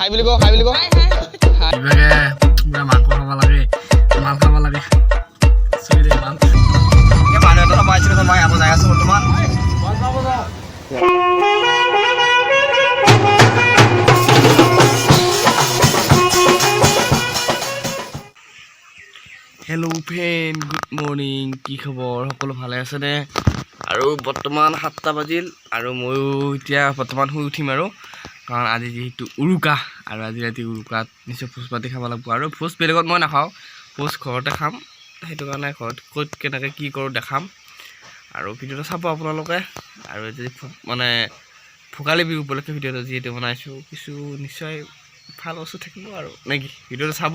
হাই বুলি কওঁ ইভাগে পুৰা মাংস খাব লাগে মাল খাব লাগে চুই দে মাল মানুহ এটা পাইছিলোঁ মই আকৌ যাই আছোঁ বৰ্তমান হেল্ল' ফ্ৰেণ্ড গুড মৰ্ণিং কি খবৰ সকলো ভালে আছেনে আৰু বৰ্তমান 7টা বাজিল আৰু ময়ো এতিয়া বৰ্তমান শুই উঠিম আৰু কাৰণ আজি যিহেতু উৰুকা আৰু আজি ৰাতি উৰুকাত নিশ্চয় ভোজ পাতি খাব লাগিব আৰু ভোজ বেলেগত মই নাখাওঁ ভোজ ঘৰতে খাম সেইটো কাৰণে ঘৰত ক'ত কেনেকৈ কি কৰোঁ দেখাম আৰু ভিডিঅ'টো চাব আপোনালোকে আৰু যদি মানে ভোগালী বিহু উপলক্ষে ভিডিঅ'টো যিহেতু বনাইছোঁ কিছু নিশ্চয় ভাল বস্তু থাকিব আৰু নেকি ভিডিঅ'টো চাব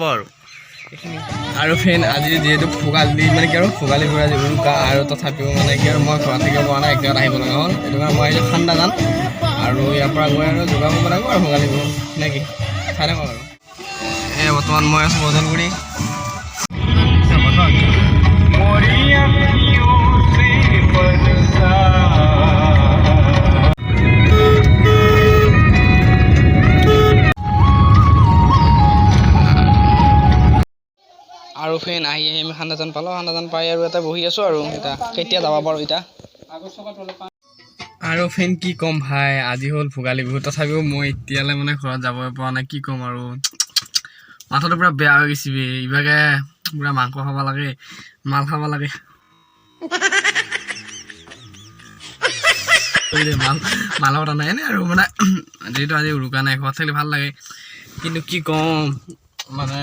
আৰু ফ্ৰেণ্ড আজি যিহেতু ভোগালী মানে কি আৰু ভোগালী বিহু আজি উৰুকা আৰু তথাপিও মানে কি আৰু মই ঘৰত থাকিব পৰা নাই একেবাৰে আহিব লগা হ'ল সেইটো কাৰণে মই আহিছোঁ ঠাণ্ডা যাম আৰু ইয়াৰ পৰা গৈ আৰু যোগাব লাগিব আৰু ভোগালী বিহু নেকি চাই থাকক আৰু এই বৰ্তমান মই আছোঁ বদলগুৰি আৰু ফ্ৰেণ্ড আহি আমি খান্দাজান পালোঁ খান্দাজান পাই আৰু এটা বহি আছোঁ আৰু এতিয়া কেতিয়া যাব পাৰোঁ এতিয়া আৰু ফ্ৰেণ্ড কি ক'ম ভাই আজি হ'ল ভোগালী বিহু তথাপিও মই এতিয়ালৈ মানে ঘৰত যাবই পৰা নাই কি ক'ম আৰু মাথাটো পূৰা বেয়া হৈ গৈছে ইভাগে পূৰা মাংস খাব লাগে মাল খাব লাগে মালৰ কথা নাই এনেই আৰু মানে যিহেতু আজি উৰুকা নাই ঘৰত থাকিলে ভাল লাগে কিন্তু কি ক'ম মানে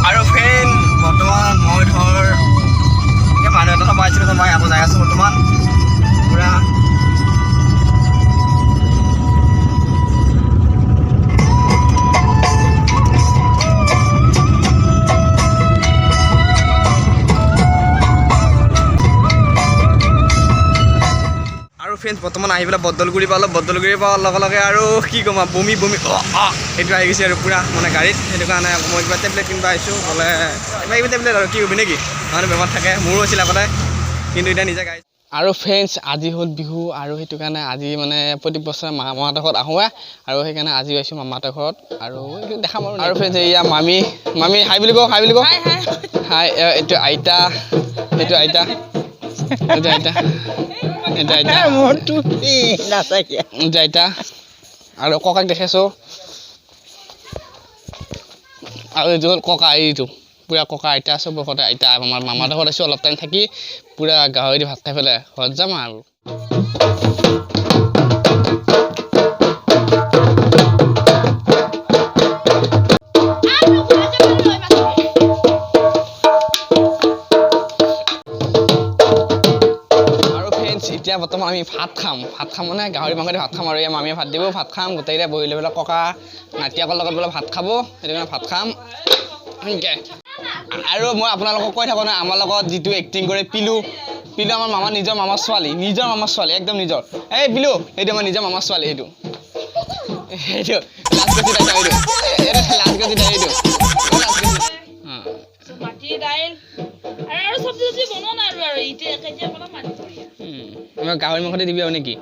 আৰু ফ্ৰেণ্ড বৰ্তমান মই ধৰ মানুহ এটা পাইছিলোঁ মই আকৌ যাই আছোঁ বৰ্তমান পূৰা আৰু ফ্ৰেণ্ড বৰ্তমান আহি পেলাই বদলগুৰি পালোঁ বদলগুৰি পোৱাৰ লগে লগে আৰু কি ক'ম আৰু বমি সেইটো আহি গৈছে আৰু পূৰা মানে গাড়ীত সেইটো কাৰণে মই কিবা টেবলেট কিনিব আহিছোঁ বোলে কিবা টেবলেট আৰু কি হ'বি নেকি মানে বেমাৰ থাকে মোৰো হৈছিল আগতে কিন্তু এতিয়া নিজে গাড়ী আৰু ফ্ৰেণ্ডছ আজি হ'ল বিহু আৰু সেইটো কাৰণে আজি মানে প্ৰত্যেক বছৰে মামাহঁতৰ ঘৰত আহোঁ আৰু সেইকাৰণে আজি আহিছোঁ মামাহঁতৰ ঘৰত আৰু দেখাম আৰু ফ্ৰেণ্ডছ এয়া মামী হাই বুলি কওঁ হাই এইটো আইতা এইটো আইতা আইতা আৰু ককাক দেখাইছোঁ আৰু এইটো হ'ল ককা এইটো পূৰা ককা আইতা চবৰ ঘৰতে আইতা আমাৰ মামাহঁতৰ ঘৰত আছোঁ অলপ টাইম থাকি পূৰা গাহৰি দি ভাত খাই পেলাই ঘৰত যাম আৰু এতিয়া বৰ্তমান আমি ভাত খাম মানে গাহৰি মাংস দি ভাত খাম আৰু ইয়াৰ মামীয়ে ভাত দিব ভাত খাম গোটেইকেইটা বহি লৈ পেলাই ককা নাতিয়েকৰ লগত বোলে ভাত খাব সেইটো কাৰণে ভাত খাম সেনেকৈ আৰু মই আপোনালোকক কৈ থাকোঁ নহয় আমাৰ লগত যিটো এক্টিং কৰে পিলু আমাৰ মামাৰ নিজৰ মামাৰ ছোৱালী একদম নিজৰ এই পিলু সেইটো আমাৰ নিজৰ মামাৰ ছোৱালী সেইটো গাহৰি মাংস দিবি আৰু নেকি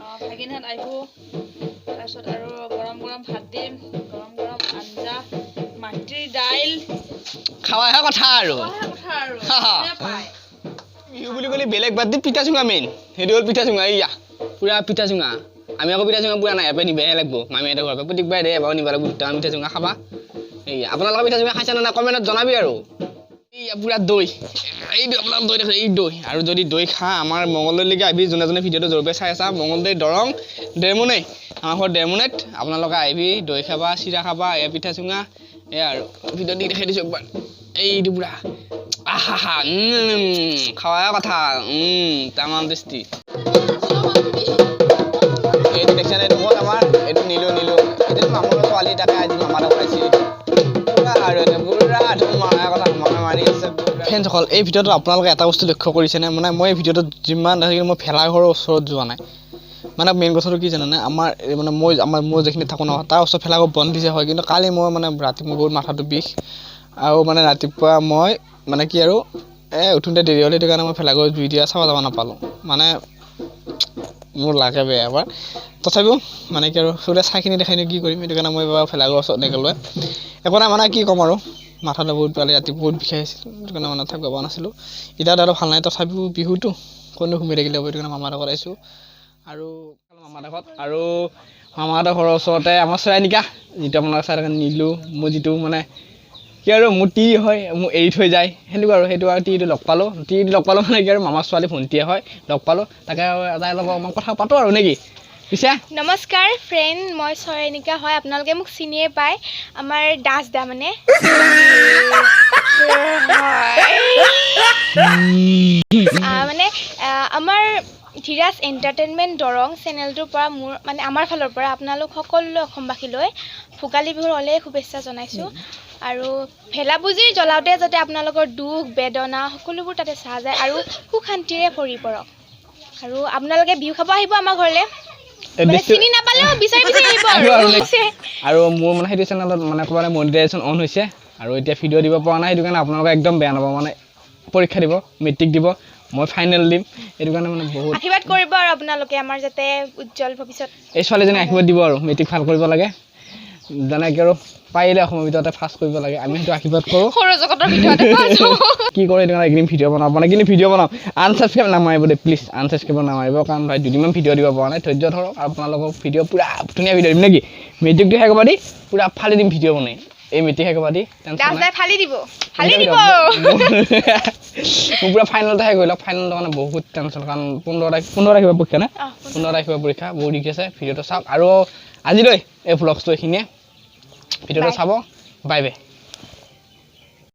তাৰপিছত আৰু গৰম ভাত দিম গৰম আঞ্জা মাটিৰ দাইল খাৱাহে কথা আৰু বিহু বুলি ক'লে বেলেগ বাদ দি পিঠা চুঙা মেইন সেইটো হ'ল পিঠা চুঙা ইয়া পূৰা পিঠা চুঙা আমি আকৌ পিঠা চুঙা পূৰা নাই এবাৰ নিবহে লাগিব মামীহঁতৰ ঘৰৰ পৰা প্ৰত্যেকবাৰে দে এবাৰ নিব লাগিব দুটামান পিঠা চুঙা খাবা এয়া আপোনালোকৰ পিঠা চুঙা খাইছে নে নাই কমেণ্টত জনাবি আৰু এয়া পূৰা দৈ এইটো আপোনালোক দৈ দেখিছে এই দৈ আৰু যদি দৈ খা আমাৰ মঙলদৈলৈকে আহিবি যোনে ভিডিঅ'টো জৰুৰকৈ চাই আছা মঙলদৈ দৰং ডেৰমুনে আমাৰ ঘৰত ডেৰমুনেত আপোনালোকে আহিবি দৈ খাবা চিৰা খাবা এয়া পিঠা চুঙা এয়া আৰু ভিডিঅ' দি দেখাই দিছোঁ একবাৰ এইটো পূৰা আহা খাৱাৰ কথা তামাম টেষ্টি এইটো দেখিছা নে এইটো ক'ত আমাৰ এইটো নিলো এইটো মামৰ ছোৱালী তাকে আজি মামাৰ খুৱাইছে পূৰা আৰু পূৰা মাৰাৰ কথা মাৰি আছে ফ্ৰেণ্ডসকল এই ভিডিঅ'টো আপোনালোকে এটা বস্তু লক্ষ্য কৰিছেনে মানে মই এই ভিডিঅ'টোত যিমান দেখিছোঁ মই ভেলাঘৰৰ ওচৰত যোৱা নাই মানে মেইন কথাটো কি জানানে আমাৰ মানে মই যিখিনি থাকোঁ ন তাৰ ওচৰত ভেলাঘৰ বন্ধ দিছে হয় কিন্তু কালি মই মানে ৰাতি মোৰ বহুত মাথাটো বিষ আৰু মানে ৰাতিপুৱা মই মানে কি আৰু উঠোঁতে দেৰি হ'ল সেইটো কাৰণে মই ভেলাঘৰ জুই দিয়া চাব যাব নাপালোঁ মানে মোৰ লাগে বেয়া এবাৰ তথাপিও মানে কি আৰু চবে চাইখিনি দেখাইনো কি কৰিম সেইটো কাৰণে মই এবাৰ ভেলাঘৰ ওচৰত নেগ'লোৱে একো নাই মানে কি ক'ম আৰু মাথাটো বহুত পালে ৰাতি বহুত বিষাই আছিল সেইটো কাৰণে মানে থাকিব পৰা নাছিলোঁ এতিয়া আৰু ভাল নাই তথাপিও বিহুটো কোনো ঘুমি থাকিলে হ'ব সেইটো কাৰণে মামাহঁতৰ ঘৰত আহিছোঁ আৰু মামাহঁতৰ ঘৰত আৰু মামাহঁতৰ ঘৰৰ ওচৰতে আমাৰ চৰাইনিকা যিটো আপোনালোকে চাই থাকে নিলোঁ মোৰ যিটো মানে কি আৰু মোৰ টি হয় মোক এৰি থৈ যায় সেনেকুৱা আৰু সেইটো আৰু টিটো লগ পালোঁ মানে কি আৰু মামাৰ ছোৱালী ভণ্টিয়ে হয় লগ পালোঁ তাকে তাইৰ লগত অকণমান কথা পাতোঁ আৰু নেকি পিছে নমস্কাৰ ফ্ৰেণ্ড মই চৰাইনিকা হয় আপোনালোকে মোক চিনিয়ে পায় আমাৰ দাস দা মানে মানে আমাৰ ধীৰাজ এণ্টাৰটেইনমেণ্ট দৰং চেনেলটোৰ পৰা মোৰ মানে আমাৰ ফালৰ পৰা আপোনালোক সকলোলৈ অসমবাসীলৈ ভোগালী বিহুৰ অলেখ শুভেচ্ছা জনাইছোঁ আৰু ভেলাপুঁজি জ্বলাওঁতে যাতে আপোনালোকৰ দুখ বেদনা সকলোবোৰ তাতে চাহ যায় আৰু সুখ শান্তিৰে ভৰি পৰক আৰু আপোনালোকে বিহু খাব আহিব আমাৰ ঘৰলৈ চিনি নাপালেও বিচাৰি আহিব আৰু মোৰ মানে সেইটো চেনেলত মানে ক'ৰবাত মনিটাইজেশ্যন অন হৈছে আৰু এতিয়া ভিডিঅ' দিব পৰা নাই সেইটো কাৰণে আপোনালোকে একদম বেয়া নাপাব মানে পৰীক্ষা দিব মেট্ৰিক দিব মই ফাইনেল দিম সেইটো কাৰণে মানে বহুত আশীৰ্বাদ কৰিব আৰু আপোনালোকে আমাৰ যাতে উজ্জ্বল ভৱিষ্যত এই ছোৱালীজনী আশীৰ্বাদ দিব আৰু মেট্ৰিক ভাল কৰিব লাগে যেনেকৈ আৰু পাৰিলে অসমৰ ভিতৰতে ফাৰ্ষ্ট কৰিব লাগে আমি সেইটো আশীৰ্বাদ কৰোঁ সৌৰজগতৰ ভিতৰতে কি কৰে সেইটো কাৰণে এইকেইদিন ভিডিঅ' বনাব মানে কিন্তু ভিডিঅ' বনাওঁ আনছাবস্ক্ৰাইব নামাৰিব দেই প্লিজ আনছাবস্ক্ৰাইব নামাৰিব কাৰণ ভাই দুদিনমান ভিডিঅ' দিব পৰা নাই ধৈৰ্য ধৰক আৰু আপোনালোকক ভিডিঅ' পূৰা ধুনীয়া ভিডিঅ' দিম নেকি মেট্ৰিকটো শেষ হ'ব দি পূৰা ফালি দিম ভিডিঅ' বনাই এই মেট্ৰিক শেষ হ'ব দি ফালি দিব মোৰ পূৰা ফাইনেলতে শেষ হৈ লওক ফাইনেলটো মানে বহুত টেনশ্যন কাৰণ 15 তাৰিখৰ পৰীক্ষা নে 15 তাৰিখৰ পৰীক্ষা বহুত দিন আছে ভিডিঅ'টো চাওক আৰু আজিলৈ এই ভ্লগছটো এইখিনিয়ে ভিডিঅ'টো চাব বাই বাই